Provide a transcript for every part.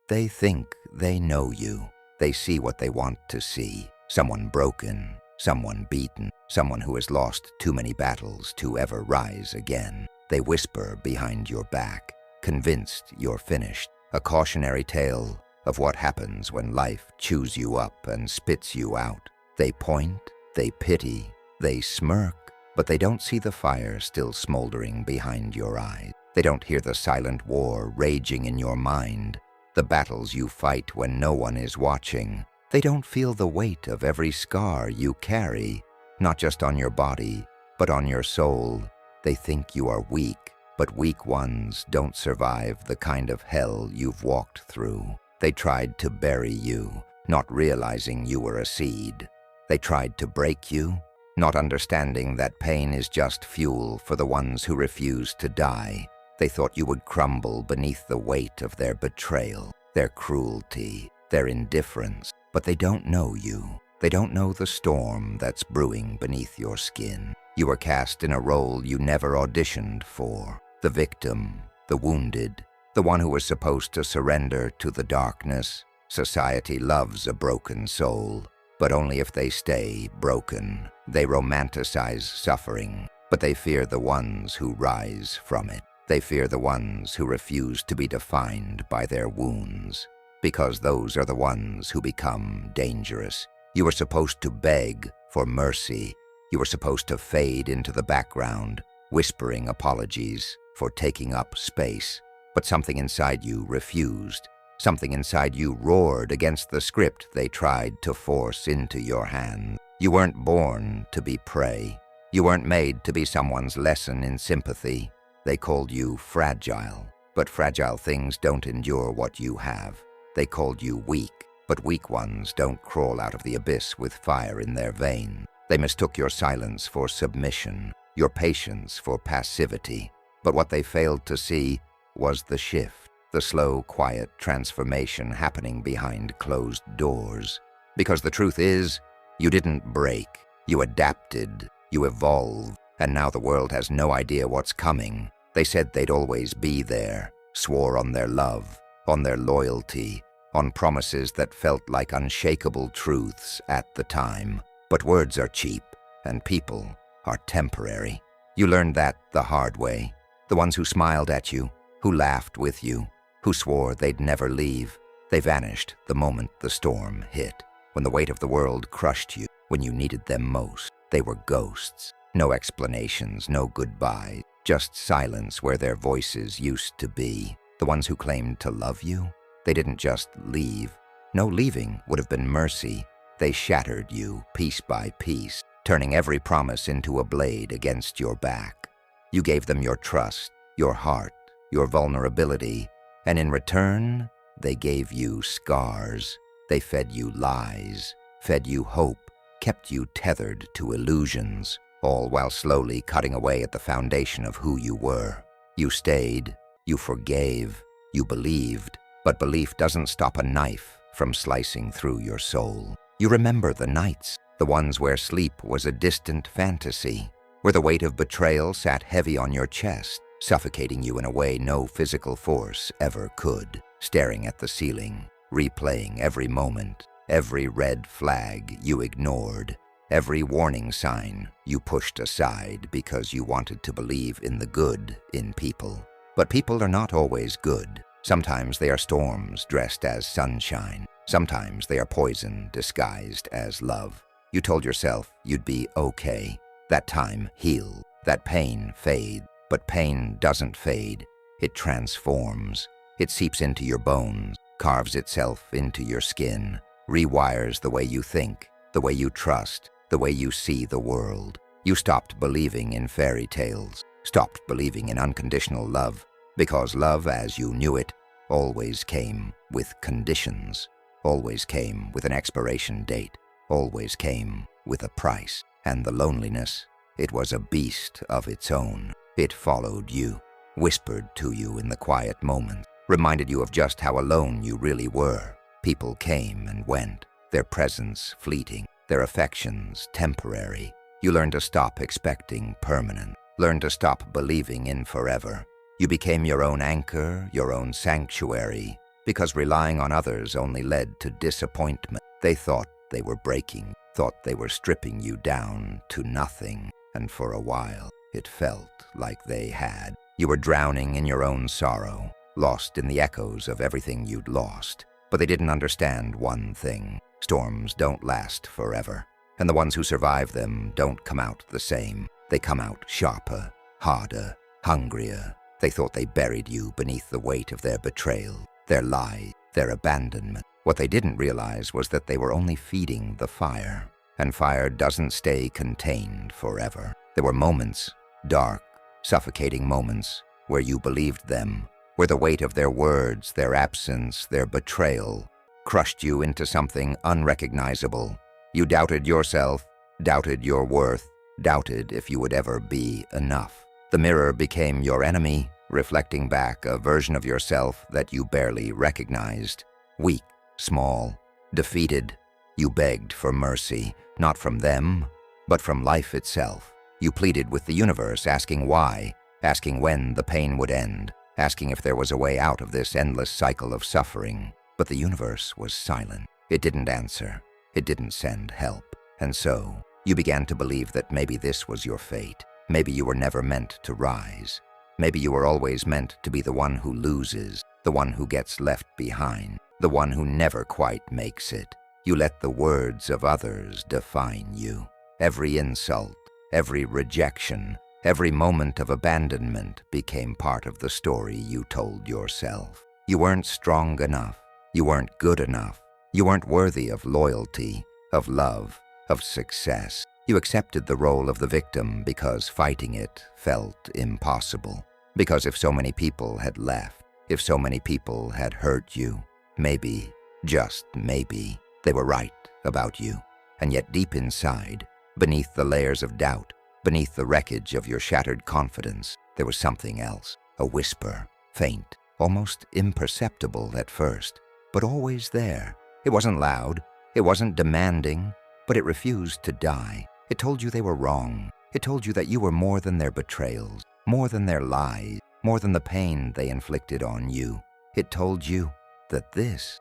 They think they know you. They see what they want to see. Someone broken, someone beaten, someone who has lost too many battles to ever rise again. They whisper behind your back, convinced you're finished. A cautionary tale of what happens when life chews you up and spits you out. They point, they pity, they smirk, but they don't see the fire still smoldering behind your eyes. They don't hear the silent war raging in your mind, the battles you fight when no one is watching. They don't feel the weight of every scar you carry, not just on your body, but on your soul. They think you are weak, but weak ones don't survive the kind of hell you've walked through. They tried to bury you, not realizing you were a seed. They tried to break you, not understanding that pain is just fuel for the ones who refuse to die. They thought you would crumble beneath the weight of their betrayal, their cruelty, their indifference. But they don't know you. They don't know the storm that's brewing beneath your skin. You were cast in a role you never auditioned for. The victim, the wounded, the one who was supposed to surrender to the darkness. Society loves a broken soul, but only if they stay broken. They romanticize suffering, but they fear the ones who rise from it. They fear the ones who refuse to be defined by their wounds, because those are the ones who become dangerous. You were supposed to beg for mercy. You were supposed to fade into the background, whispering apologies for taking up space. But something inside you refused. Something inside you roared against the script they tried to force into your hand. You weren't born to be prey. You weren't made to be someone's lesson in sympathy. They called you fragile, but fragile things don't endure what you have. They called you weak, but weak ones don't crawl out of the abyss with fire in their veins. They mistook your silence for submission, your patience for passivity. But what they failed to see was the shift, the slow, quiet transformation happening behind closed doors. Because the truth is, you didn't break. You adapted, you evolved, and now the world has no idea what's coming. They said they'd always be there, swore on their love, on their loyalty, on promises that felt like unshakable truths at the time. But words are cheap, and people are temporary. You learned that the hard way. The ones who smiled at you, who laughed with you, who swore they'd never leave, they vanished the moment the storm hit. When the weight of the world crushed you, when you needed them most, they were ghosts. No explanations, no goodbyes, just silence where their voices used to be. The ones who claimed to love you, they didn't just leave. No leaving would have been mercy. They shattered you piece by piece, turning every promise into a blade against your back. You gave them your trust, your heart, your vulnerability, and in return, they gave you scars. They fed you lies, fed you hope, kept you tethered to illusions, all while slowly cutting away at the foundation of who you were. You stayed, you forgave, you believed, but belief doesn't stop a knife from slicing through your soul. You remember the nights, the ones where sleep was a distant fantasy, where the weight of betrayal sat heavy on your chest, suffocating you in a way no physical force ever could, staring at the ceiling, replaying every moment, every red flag you ignored, every warning sign you pushed aside because you wanted to believe in the good in people. But people are not always good. Sometimes they are storms dressed as sunshine. Sometimes they are poison disguised as love. You told yourself you'd be okay. That time healed. That pain fade. But pain doesn't fade. It transforms. It seeps into your bones, carves itself into your skin, rewires the way you think, the way you trust, the way you see the world. You stopped believing in fairy tales, stopped believing in unconditional love, because love as you knew it always came with conditions, always came with an expiration date, always came with a price. And the loneliness, it was a beast of its own. It followed you, whispered to you in the quiet moments, reminded you of just how alone you really were. People came and went, their presence fleeting, their affections temporary. You learned to stop expecting permanent, learned to stop believing in forever. You became your own anchor, your own sanctuary, because relying on others only led to disappointment. They thought they were breaking, thought they were stripping you down to nothing, and for a while it felt like they had. You were drowning in your own sorrow, lost in the echoes of everything you'd lost. But they didn't understand one thing. Storms don't last forever, and the ones who survive them don't come out the same. They come out sharper, harder, hungrier. They thought they buried you beneath the weight of their betrayal, their lie, their abandonment. What they didn't realize was that they were only feeding the fire, and fire doesn't stay contained forever. There were moments, dark, suffocating moments, where you believed them, where the weight of their words, their absence, their betrayal, crushed you into something unrecognizable. You doubted yourself, doubted your worth, doubted if you would ever be enough. The mirror became your enemy, reflecting back a version of yourself that you barely recognized. Weak, small, defeated. You begged for mercy, not from them, but from life itself. You pleaded with the universe, asking why, asking when the pain would end, asking if there was a way out of this endless cycle of suffering. But the universe was silent. It didn't answer. It didn't send help. And so, you began to believe that maybe this was your fate. Maybe you were never meant to rise. Maybe you were always meant to be the one who loses, the one who gets left behind, the one who never quite makes it. You let the words of others define you. Every insult, every rejection, every moment of abandonment became part of the story you told yourself. You weren't strong enough. You weren't good enough. You weren't worthy of loyalty, of love, of success. You accepted the role of the victim because fighting it felt impossible. Because if so many people had left, if so many people had hurt you, maybe, just maybe, they were right about you. And yet deep inside, beneath the layers of doubt, beneath the wreckage of your shattered confidence, there was something else, a whisper, faint, almost imperceptible at first, but always there. It wasn't loud, it wasn't demanding, but it refused to die. It told you they were wrong. It told you that you were more than their betrayals, more than their lies, more than the pain they inflicted on you. It told you that this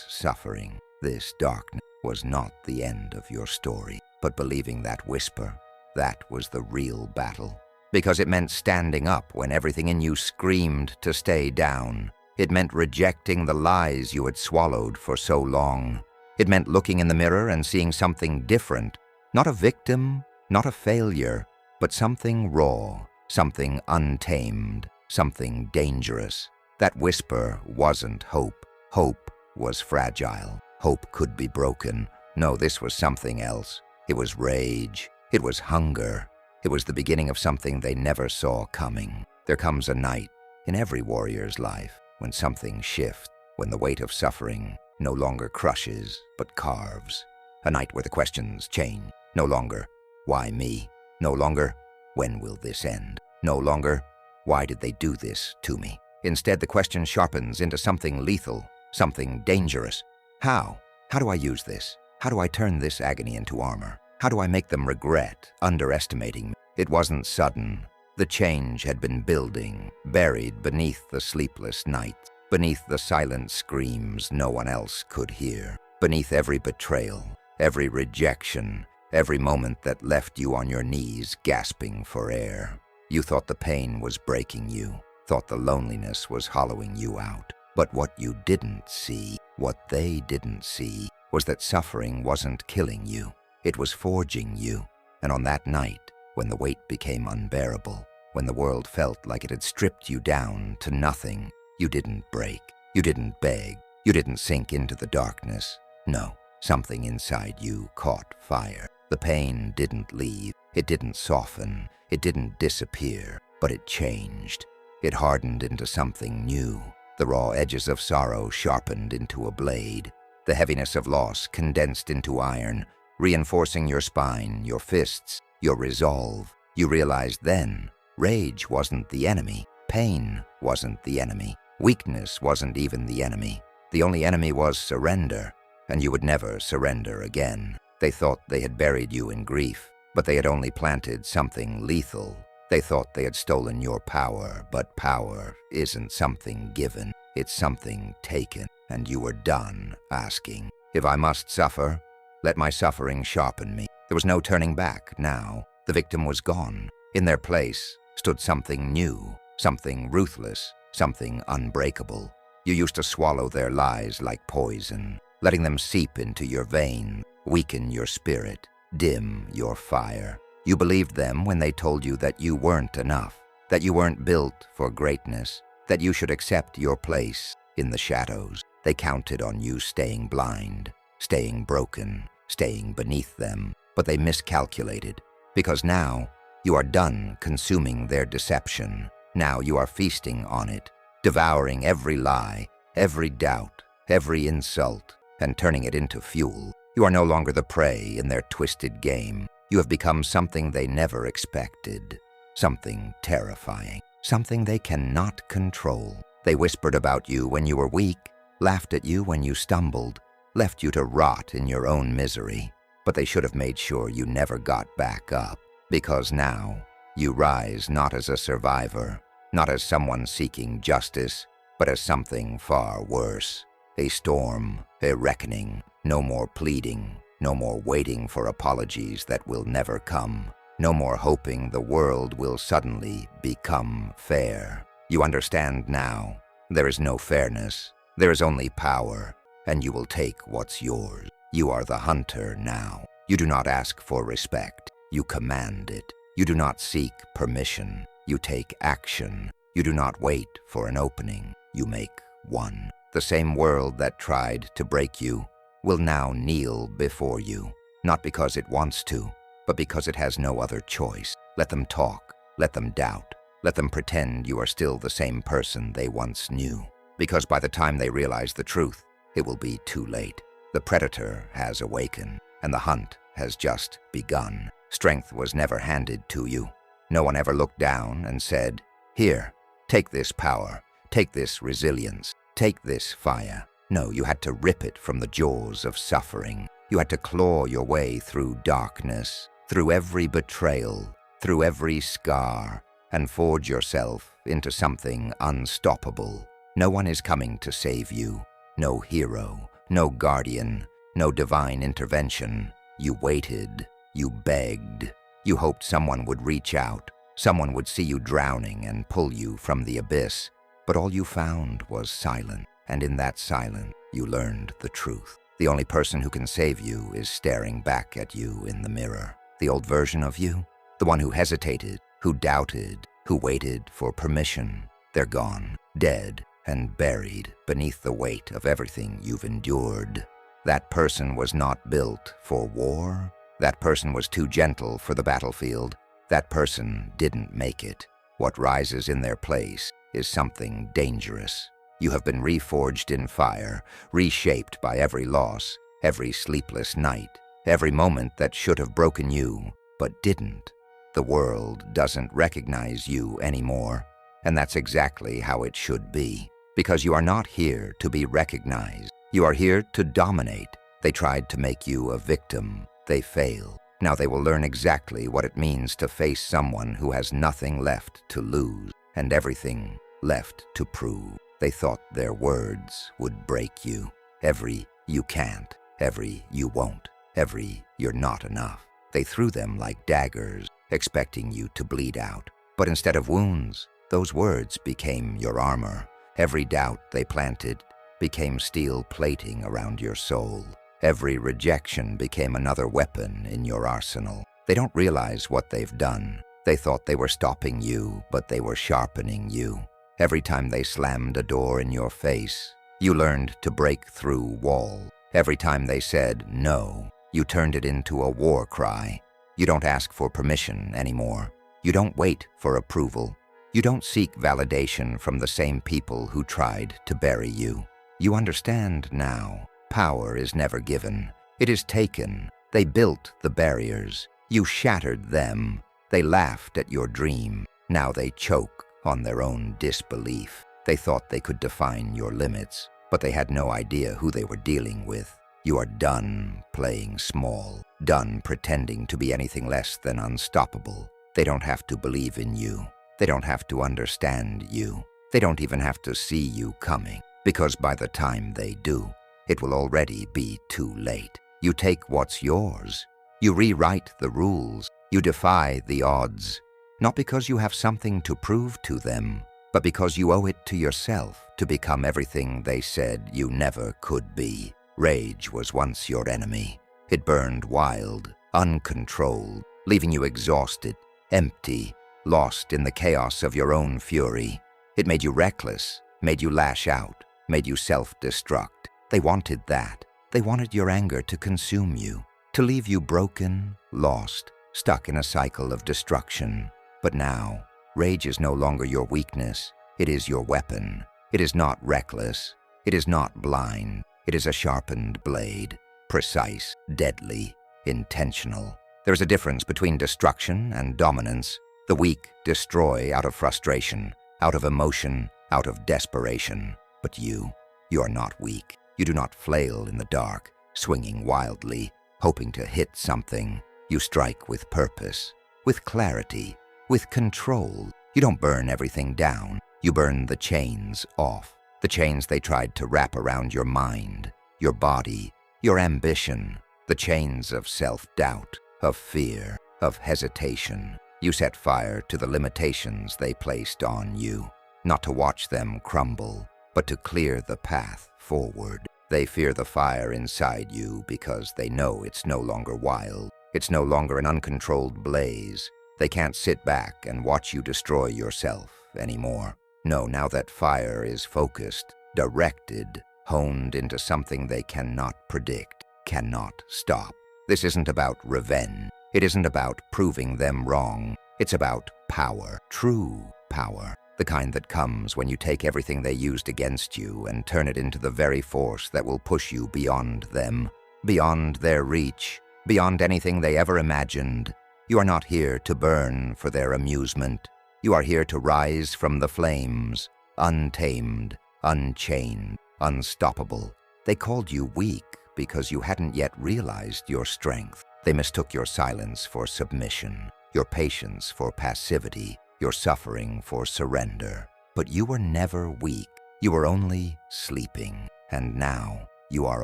suffering, this darkness was not the end of your story. But believing that whisper, that was the real battle. Because it meant standing up when everything in you screamed to stay down. It meant rejecting the lies you had swallowed for so long. It meant looking in the mirror and seeing something different. Not a victim, not a failure, but something raw, something untamed, something dangerous. That whisper wasn't hope. Hope was fragile. Hope could be broken. No, this was something else. It was rage. It was hunger. It was the beginning of something they never saw coming. There comes a night in every warrior's life when something shifts, when the weight of suffering no longer crushes but carves. A night where the questions change. No longer, why me? No longer, when will this end? No longer, why did they do this to me? Instead, the question sharpens into something lethal, something dangerous. How? How do I use this? How do I turn this agony into armor? How do I make them regret underestimating me? It wasn't sudden. The change had been building, buried beneath the sleepless nights, beneath the silent screams no one else could hear, beneath every betrayal, every rejection, every moment that left you on your knees gasping for air. You thought the pain was breaking you, thought the loneliness was hollowing you out. But what you didn't see, what they didn't see, was that suffering wasn't killing you. It was forging you. And on that night, when the weight became unbearable, when the world felt like it had stripped you down to nothing, you didn't break, you didn't beg, you didn't sink into the darkness. No, something inside you caught fire. The pain didn't leave, it didn't soften, it didn't disappear, but it changed. It hardened into something new. The raw edges of sorrow sharpened into a blade. The heaviness of loss condensed into iron, reinforcing your spine, your fists, your resolve. You realized then, rage wasn't the enemy. Pain wasn't the enemy. Weakness wasn't even the enemy. The only enemy was surrender, and you would never surrender again. They thought they had buried you in grief, but they had only planted something lethal. They thought they had stolen your power, but power isn't something given, it's something taken. and you were done asking. If I must suffer, let my suffering sharpen me. There was no turning back now. The victim was gone. In their place stood something new, something ruthless, something unbreakable. You used to swallow their lies like poison, letting them seep into your vein, weaken your spirit, dim your fire. You believed them when they told you that you weren't enough, that you weren't built for greatness, that you should accept your place in the shadows. They counted on you staying blind, staying broken, staying beneath them, but they miscalculated, because now you are done consuming their deception. Now you are feasting on it, devouring every lie, every doubt, every insult, and turning it into fuel. You are no longer the prey in their twisted game. You have become something they never expected, something terrifying, something they cannot control. They whispered about you when you were weak, laughed at you when you stumbled, left you to rot in your own misery. But they should have made sure you never got back up, because now you rise not as a survivor, not as someone seeking justice, but as something far worse. A storm, a reckoning, no more pleading, no more waiting for apologies that will never come, no more hoping the world will suddenly become fair. You understand now, there is no fairness, there is only power, and you will take what's yours. You are the hunter now. You do not ask for respect, you command it. You do not seek permission, you take action. You do not wait for an opening, you make one. The same world that tried to break you will now kneel before you, not because it wants to, but because it has no other choice. Let them talk, let them doubt, let them pretend you are still the same person they once knew. Because by the time they realize the truth, it will be too late. The predator has awakened, and the hunt has just begun. Strength was never handed to you. No one ever looked down and said, "Here, take this power, take this resilience, take this fire." No, you had to rip it from the jaws of suffering. You had to claw your way through darkness, through every betrayal, through every scar, and forge yourself into something unstoppable. No one is coming to save you. No hero, no guardian, no divine intervention. You waited, you begged, you hoped someone would reach out, someone would see you drowning and pull you from the abyss. But all you found was silence. And in that silence, you learned the truth. The only person who can save you is staring back at you in the mirror. The old version of you, the one who hesitated, who doubted, who waited for permission. They're gone, dead and buried beneath the weight of everything you've endured. That person was not built for war. That person was too gentle for the battlefield. That person didn't make it. What rises in their place is something dangerous. You have been reforged in fire, reshaped by every loss, every sleepless night, every moment that should have broken you, but didn't. The world doesn't recognize you anymore, and that's exactly how it should be. Because you are not here to be recognized. You are here to dominate. They tried to make you a victim. They failed. Now they will learn exactly what it means to face someone who has nothing left to lose and everything left to prove. They thought their words would break you. Every "you can't," every "you won't," every "you're not enough." They threw them like daggers, expecting you to bleed out. But instead of wounds, those words became your armor. Every doubt they planted became steel plating around your soul. Every rejection became another weapon in your arsenal. They don't realize what they've done. They thought they were stopping you, but they were sharpening you. Every time they slammed a door in your face, you learned to break through walls. Every time they said no, you turned it into a war cry. You don't ask for permission anymore. You don't wait for approval. You don't seek validation from the same people who tried to bury you. You understand now. Power is never given. It is taken. They built the barriers. You shattered them. They laughed at your dream. Now they choke on their own disbelief. They thought they could define your limits, but they had no idea who they were dealing with. You are done playing small, done pretending to be anything less than unstoppable. They don't have to believe in you. They don't have to understand you. They don't even have to see you coming. because by the time they do, it will already be too late. You take what's yours. You rewrite the rules. You defy the odds, not because you have something to prove to them, but because you owe it to yourself to become everything they said you never could be. Rage was once your enemy. It burned wild, uncontrolled, leaving you exhausted, empty, lost in the chaos of your own fury. It made you reckless, made you lash out, made you self-destruct. They wanted that. They wanted your anger to consume you, to leave you broken, lost, stuck in a cycle of destruction. But now, rage is no longer your weakness. It is your weapon. It is not reckless. It is not blind. It is a sharpened blade, precise, deadly, intentional. There is a difference between destruction and dominance. The weak destroy out of frustration, out of emotion, out of desperation. But you are not weak. You do not flail in the dark, swinging wildly, hoping to hit something. You strike with purpose, with clarity, with control. You don't burn everything down. You burn the chains off. The chains they tried to wrap around your mind, your body, your ambition. The chains of self-doubt, of fear, of hesitation. You set fire to the limitations they placed on you, not to watch them crumble, but to clear the path forward. They fear the fire inside you because they know it's no longer wild. It's no longer an uncontrolled blaze. They can't sit back and watch you destroy yourself anymore. No, now that fire is focused, directed, honed into something they cannot predict, cannot stop. This isn't about revenge. It isn't about proving them wrong. It's about power, true power. The kind that comes when you take everything they used against you and turn it into the very force that will push you beyond them, beyond their reach, beyond anything they ever imagined. You are not here to burn for their amusement. You are here to rise from the flames, untamed, unchained, unstoppable. They called you weak because you hadn't yet realized your strength. They mistook your silence for submission, your patience for passivity, your suffering for surrender. But you were never weak. You were only sleeping. And now you are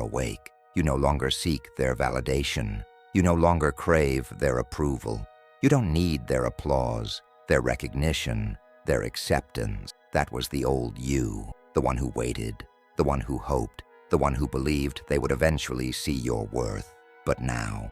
awake. You no longer seek their validation. You no longer crave their approval. You don't need their applause, their recognition, their acceptance. That was the old you, the one who waited, the one who hoped, the one who believed they would eventually see your worth. But now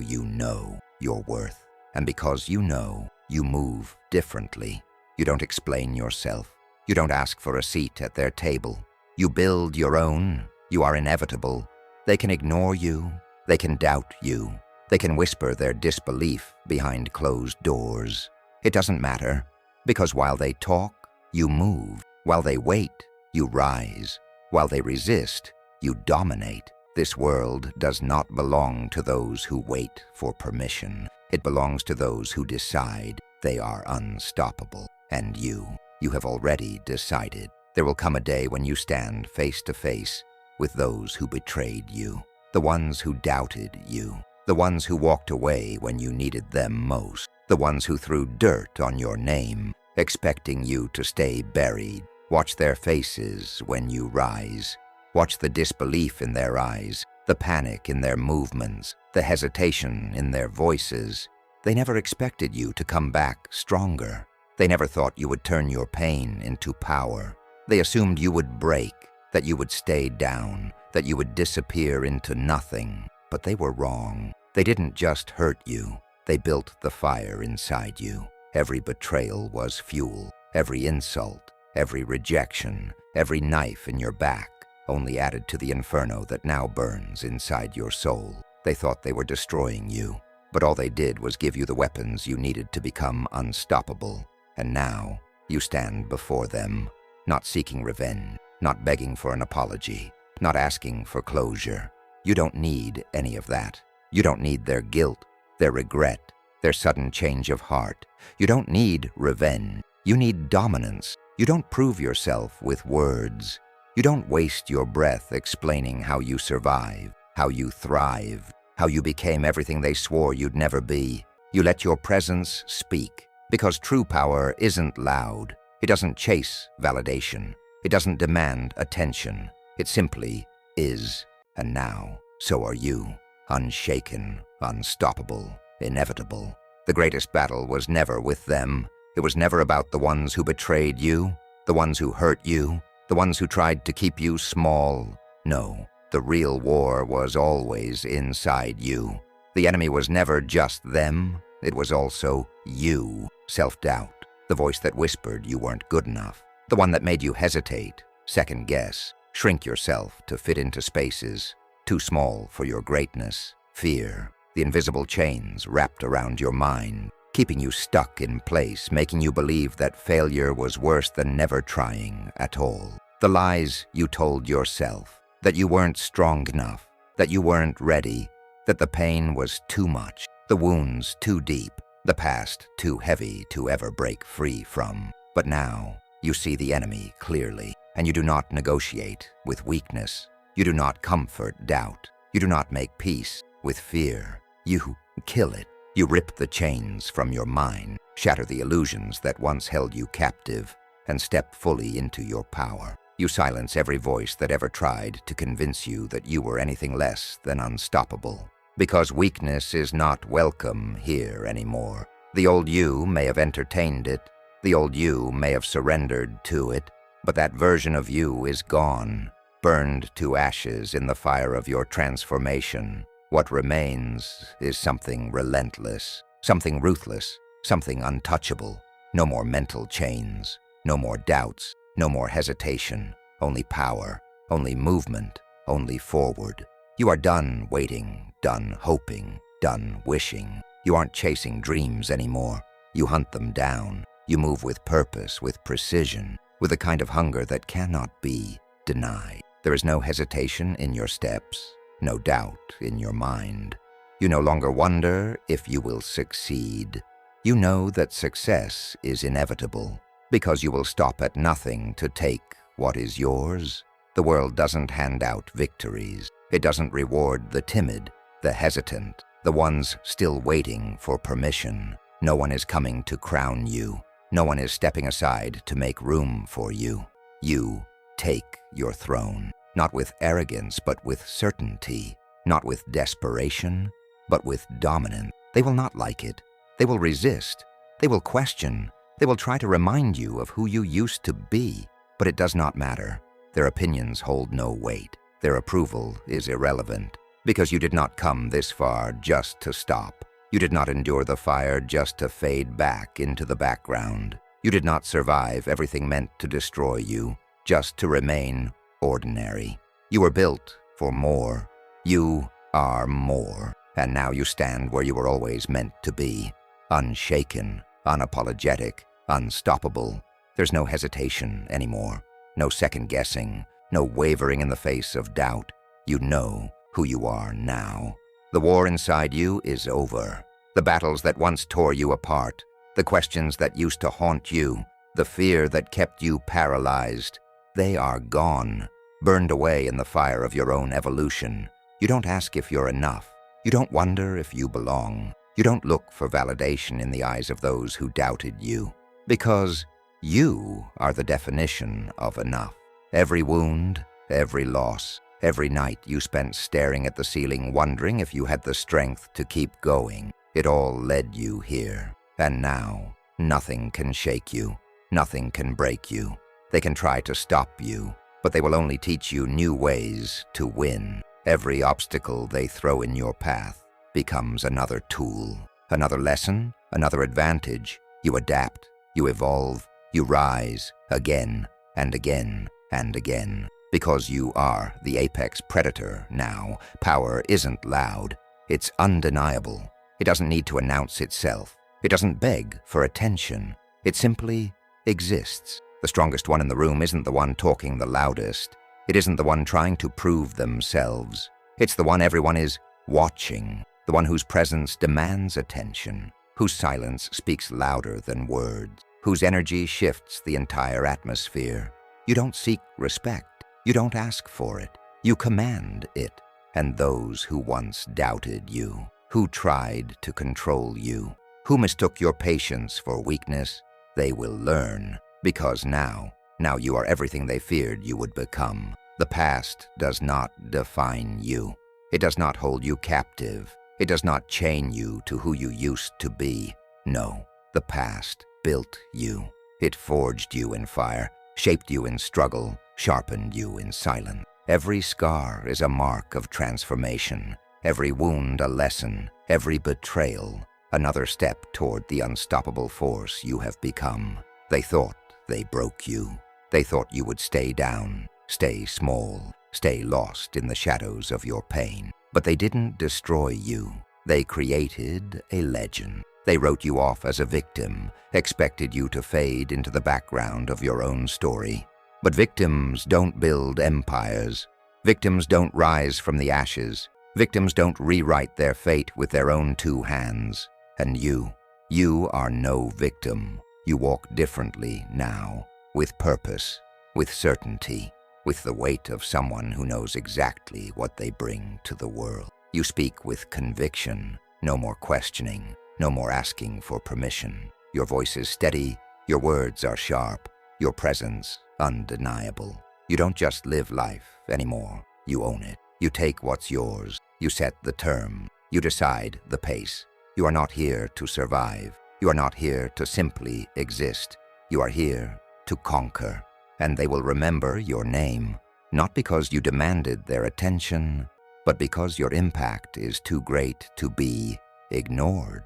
you know your worth. And because you know, you move differently. You don't explain yourself. You don't ask for a seat at their table. You build your own. You are inevitable. They can ignore you. They can doubt you. They can whisper their disbelief behind closed doors. It doesn't matter, because while they talk, you move. While they wait, you rise. While they resist, you dominate. This world does not belong to those who wait for permission. It belongs to those who decide they are unstoppable. And you have already decided. There will come a day when you stand face to face with those who betrayed you, the ones who doubted you, the ones who walked away when you needed them most, the ones who threw dirt on your name, expecting you to stay buried. Watch their faces when you rise. Watch the disbelief in their eyes, the panic in their movements, the hesitation in their voices. They never expected you to come back stronger. They never thought you would turn your pain into power. They assumed you would break, that you would stay down, that you would disappear into nothing. But they were wrong. They didn't just hurt you. They built the fire inside you. Every betrayal was fuel. Every insult, every rejection, every knife in your back only added to the inferno that now burns inside your soul. They thought they were destroying you, but all they did was give you the weapons you needed to become unstoppable. And now you stand before them, not seeking revenge, not begging for an apology, not asking for closure. You don't need any of that. You don't need their guilt, their regret, their sudden change of heart. You don't need revenge. You need dominance. You don't prove yourself with words. You don't waste your breath explaining how you survive, how you thrive, how you became everything they swore you'd never be. You let your presence speak, because true power isn't loud. It doesn't chase validation. It doesn't demand attention. It simply is. And now, so are you. Unshaken, unstoppable, inevitable. The greatest battle was never with them. It was never about the ones who betrayed you, the ones who hurt you, the ones who tried to keep you small. No, the real war was always inside you. The enemy was never just them. It was also you. Self-doubt, the voice that whispered you weren't good enough, the one that made you hesitate, second guess, shrink yourself to fit into spaces too small for your greatness. Fear, the invisible chains wrapped around your mind, keeping you stuck in place, making you believe that failure was worse than never trying at all. The lies you told yourself, that you weren't strong enough, that you weren't ready, that the pain was too much, the wounds too deep, the past too heavy to ever break free from. But now, you see the enemy clearly, and you do not negotiate with weakness. You do not comfort doubt. You do not make peace with fear. You kill it. You rip the chains from your mind, shatter the illusions that once held you captive, and step fully into your power. You silence every voice that ever tried to convince you that you were anything less than unstoppable. Because weakness is not welcome here anymore. The old you may have entertained it. The old you may have surrendered to it. But that version of you is gone, burned to ashes in the fire of your transformation. What remains is something relentless, something ruthless, something untouchable. No more mental chains, no more doubts, no more hesitation, only power, only movement, only forward. You are done waiting, done hoping, done wishing. You aren't chasing dreams anymore. You hunt them down. You move with purpose, with precision, with a kind of hunger that cannot be denied. There is no hesitation in your steps, no doubt in your mind. You no longer wonder if you will succeed. You know that success is inevitable, because you will stop at nothing to take what is yours. The world doesn't hand out victories. It doesn't reward the timid, the hesitant, the ones still waiting for permission. No one is coming to crown you. No one is stepping aside to make room for you. You take your throne, not with arrogance, but with certainty, not with desperation, but with dominance. They will not like it. They will resist. They will question. They will try to remind you of who you used to be, but it does not matter. Their opinions hold no weight. Their approval is irrelevant, because you did not come this far just to stop. You did not endure the fire just to fade back into the background. You did not survive everything meant to destroy you, just to remain ordinary. You were built for more. You are more. And now you stand where you were always meant to be. Unshaken, unapologetic, unstoppable. There's no hesitation anymore. No second guessing. No wavering in the face of doubt. You know who you are now. The war inside you is over. The battles that once tore you apart, the questions that used to haunt you, the fear that kept you paralyzed, they are gone, burned away in the fire of your own evolution. You don't ask if you're enough. You don't wonder if you belong. You don't look for validation in the eyes of those who doubted you, because you are the definition of enough. Every wound, every loss, every night you spent staring at the ceiling wondering if you had the strength to keep going. It all led you here. And now, nothing can shake you. Nothing can break you. They can try to stop you, but they will only teach you new ways to win. Every obstacle they throw in your path becomes another tool, another lesson, another advantage. You adapt, you evolve, you rise again and again and again. Because you are the apex predator now. Power isn't loud. It's undeniable. It doesn't need to announce itself. It doesn't beg for attention. It simply exists. The strongest one in the room isn't the one talking the loudest. It isn't the one trying to prove themselves. It's the one everyone is watching. The one whose presence demands attention. Whose silence speaks louder than words. Whose energy shifts the entire atmosphere. You don't seek respect. You don't ask for it. You command it. And those who once doubted you, who tried to control you, who mistook your patience for weakness, they will learn, because now Now you are everything they feared you would become. The past does not define you. It does not hold you captive. It does not chain you to who you used to be. No, the past built you. It forged you in fire, shaped you in struggle, sharpened you in silence. Every scar is a mark of transformation, every wound a lesson, every betrayal another step toward the unstoppable force you have become. They thought they broke you. They thought you would stay down, stay small, stay lost in the shadows of your pain. But they didn't destroy you. They created a legend. They wrote you off as a victim, expected you to fade into the background of your own story. But victims don't build empires. Victims don't rise from the ashes. Victims don't rewrite their fate with their own two hands. And you are no victim. You walk differently now, with purpose, with certainty, with the weight of someone who knows exactly what they bring to the world. You speak with conviction, no more questioning, no more asking for permission. Your voice is steady, your words are sharp, your presence undeniable. You don't just live life anymore, you own it. You take what's yours, you set the term, you decide the pace. You are not here to survive. You are not here to simply exist. You are here to conquer. And they will remember your name, not because you demanded their attention, but because your impact is too great to be ignored.